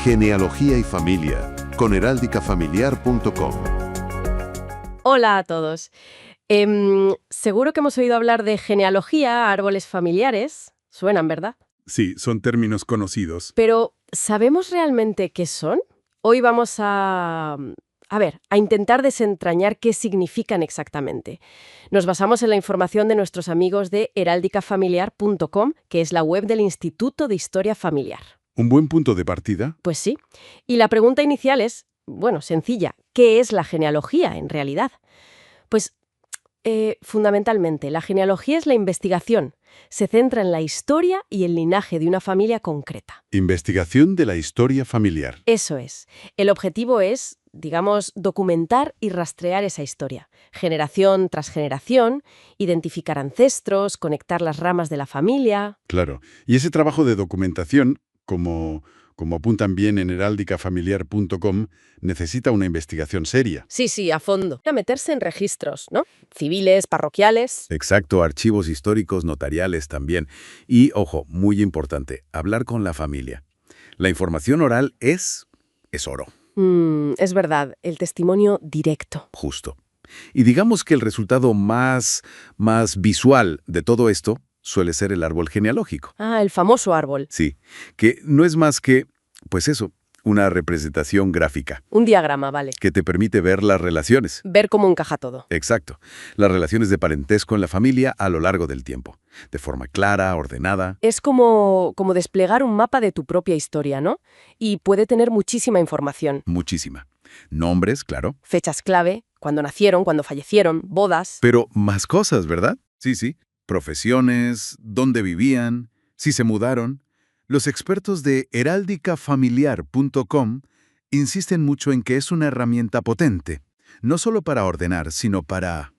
Genealogía y familia, con heraldicafamiliar.com. Hola a todos. Seguro que hemos oído hablar de genealogía, árboles familiares. Suenan, ¿verdad? Sí, son términos conocidos. Pero, ¿sabemos realmente qué son? Hoy vamos a intentar desentrañar qué significan exactamente. Nos basamos en la información de nuestros amigos de heraldicafamiliar.com, que es la web del Instituto de Historia Familiar. ¿Un buen punto de partida? Pues sí. Y la pregunta inicial es, sencilla. ¿Qué es la genealogía, en realidad? Pues, fundamentalmente, la genealogía es la investigación. Se centra en la historia y el linaje de una familia concreta. Investigación de la historia familiar. Eso es. El objetivo es, documentar y rastrear esa historia. Generación tras generación, identificar ancestros, conectar las ramas de la familia. Claro. Y ese trabajo de documentación, como apuntan bien en heraldicafamiliar.com, necesita una investigación seria. Sí, a fondo. A meterse en registros, ¿no? Civiles, parroquiales. Exacto, archivos históricos, notariales también. Y, ojo, muy importante, hablar con la familia. La información oral es oro. Es verdad, el testimonio directo. Justo. Y digamos que el resultado más visual de todo esto suele ser el árbol genealógico. Ah, el famoso árbol. Sí, que no es más que, una representación gráfica. Un diagrama, vale. Que te permite ver las relaciones. Ver cómo encaja todo. Exacto. Las relaciones de parentesco en la familia a lo largo del tiempo. De forma clara, ordenada. Es como desplegar un mapa de tu propia historia, ¿no? Y puede tener muchísima información. Muchísima. Nombres, claro. Fechas clave, cuándo nacieron, cuándo fallecieron, bodas. Pero más cosas, ¿verdad? Sí. Profesiones, dónde vivían, si se mudaron. Los expertos de heraldicafamiliar.com insisten mucho en que es una herramienta potente, no solo para ordenar, sino para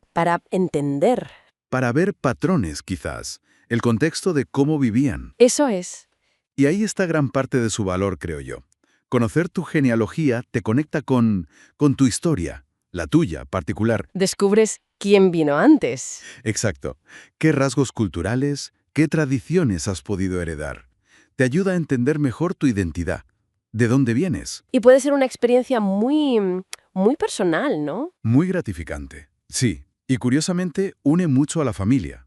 entender. Para ver patrones, quizás, el contexto de cómo vivían. Eso es. Y ahí está gran parte de su valor, creo yo. Conocer tu genealogía te conecta con tu historia, la tuya particular. Descubres quién vino antes. Exacto. ¿Qué rasgos culturales, qué tradiciones has podido heredar? Te ayuda a entender mejor tu identidad. ¿De dónde vienes? Y puede ser una experiencia muy personal, ¿no? Muy gratificante. Sí. Y curiosamente, une mucho a la familia.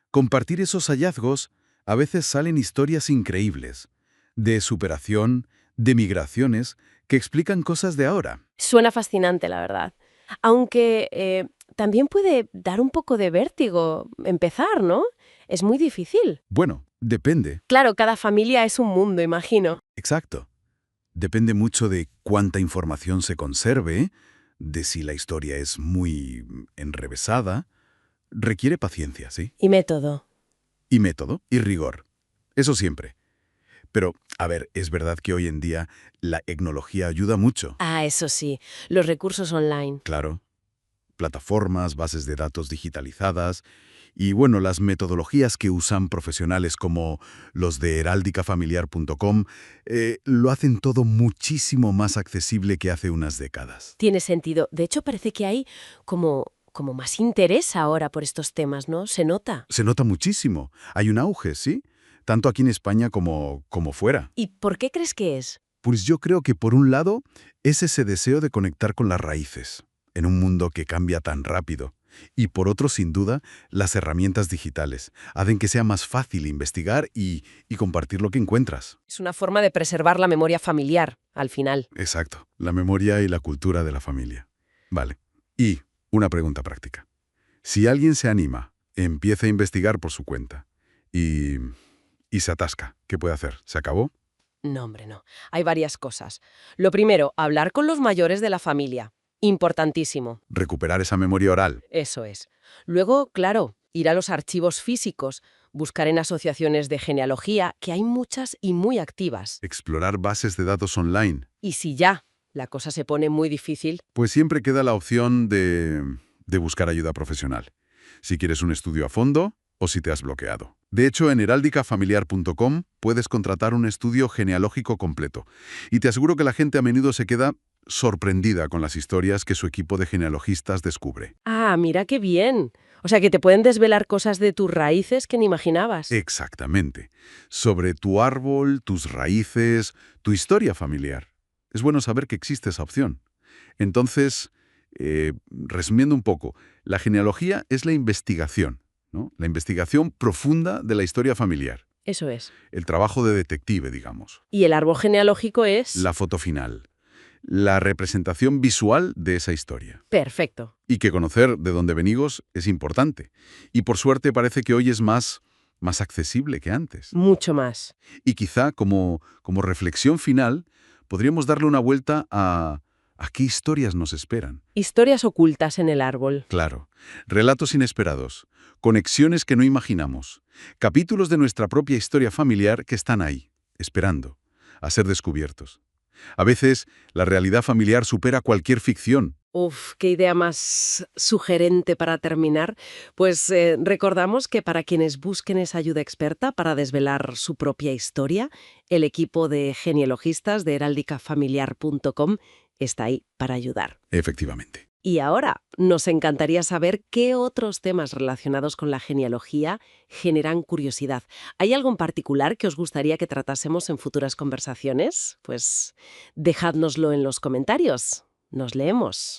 Compartir esos hallazgos, a veces salen historias increíbles. De superación, de migraciones, que explican cosas de ahora. Suena fascinante, la verdad. Aunque también puede dar un poco de vértigo empezar, ¿no? Es muy difícil. Bueno, depende. Claro, cada familia es un mundo, imagino. Exacto. Depende mucho de cuánta información se conserve, de si la historia es muy enrevesada. Requiere paciencia, ¿sí? Y método. Y método, y rigor. Eso siempre. Pero, es verdad que hoy en día la tecnología ayuda mucho. Ah, eso sí. Los recursos online. Claro. Plataformas, bases de datos digitalizadas y, las metodologías que usan profesionales como los de heraldicafamiliar.com lo hacen todo muchísimo más accesible que hace unas décadas. Tiene sentido. De hecho, parece que hay como más interés ahora por estos temas, ¿no? ¿Se nota? Se nota muchísimo. Hay un auge, ¿sí? Tanto aquí en España como fuera. ¿Y por qué crees que es? Pues yo creo que, por un lado, es ese deseo de conectar con las raíces, en un mundo que cambia tan rápido. Y por otro, sin duda, las herramientas digitales hacen que sea más fácil investigar y compartir lo que encuentras. Es una forma de preservar la memoria familiar, al final. Exacto, la memoria y la cultura de la familia. Vale. Y una pregunta práctica. Si alguien se anima, empieza a investigar por su cuenta y se atasca, ¿qué puede hacer? ¿Se acabó? No, hombre, no. Hay varias cosas. Lo primero, hablar con los mayores de la familia. Importantísimo. Recuperar esa memoria oral. Eso es. Luego, claro, ir a los archivos físicos, buscar en asociaciones de genealogía, que hay muchas y muy activas. Explorar bases de datos online. Y si ya la cosa se pone muy difícil, pues siempre queda la opción de buscar ayuda profesional. Si quieres un estudio a fondo o si te has bloqueado. De hecho, en heraldicafamiliar.com puedes contratar un estudio genealógico completo. Y te aseguro que la gente a menudo se queda sorprendida con las historias que su equipo de genealogistas descubre. Ah, mira qué bien. O sea, que te pueden desvelar cosas de tus raíces que ni imaginabas. Exactamente. Sobre tu árbol, tus raíces, tu historia familiar. Es bueno saber que existe esa opción. Entonces, resumiendo un poco, la genealogía es la investigación, ¿no? La investigación profunda de la historia familiar. Eso es. El trabajo de detective, digamos. Y el árbol genealógico es... La foto final. La representación visual de esa historia. Perfecto. Y que conocer de dónde venimos es importante. Y por suerte parece que hoy es más accesible que antes. Mucho más. Y quizá como reflexión final, podríamos darle una vuelta a qué historias nos esperan. Historias ocultas en el árbol. Claro, relatos inesperados, conexiones que no imaginamos, capítulos de nuestra propia historia familiar que están ahí, esperando a ser descubiertos. A veces, la realidad familiar supera cualquier ficción. Uf, qué idea más sugerente para terminar. Pues recordamos que para quienes busquen esa ayuda experta para desvelar su propia historia, el equipo de genealogistas de heraldicafamiliar.com está ahí para ayudar. Efectivamente. Y ahora, nos encantaría saber qué otros temas relacionados con la genealogía generan curiosidad. ¿Hay algo en particular que os gustaría que tratásemos en futuras conversaciones? Pues dejádnoslo en los comentarios. Nos leemos.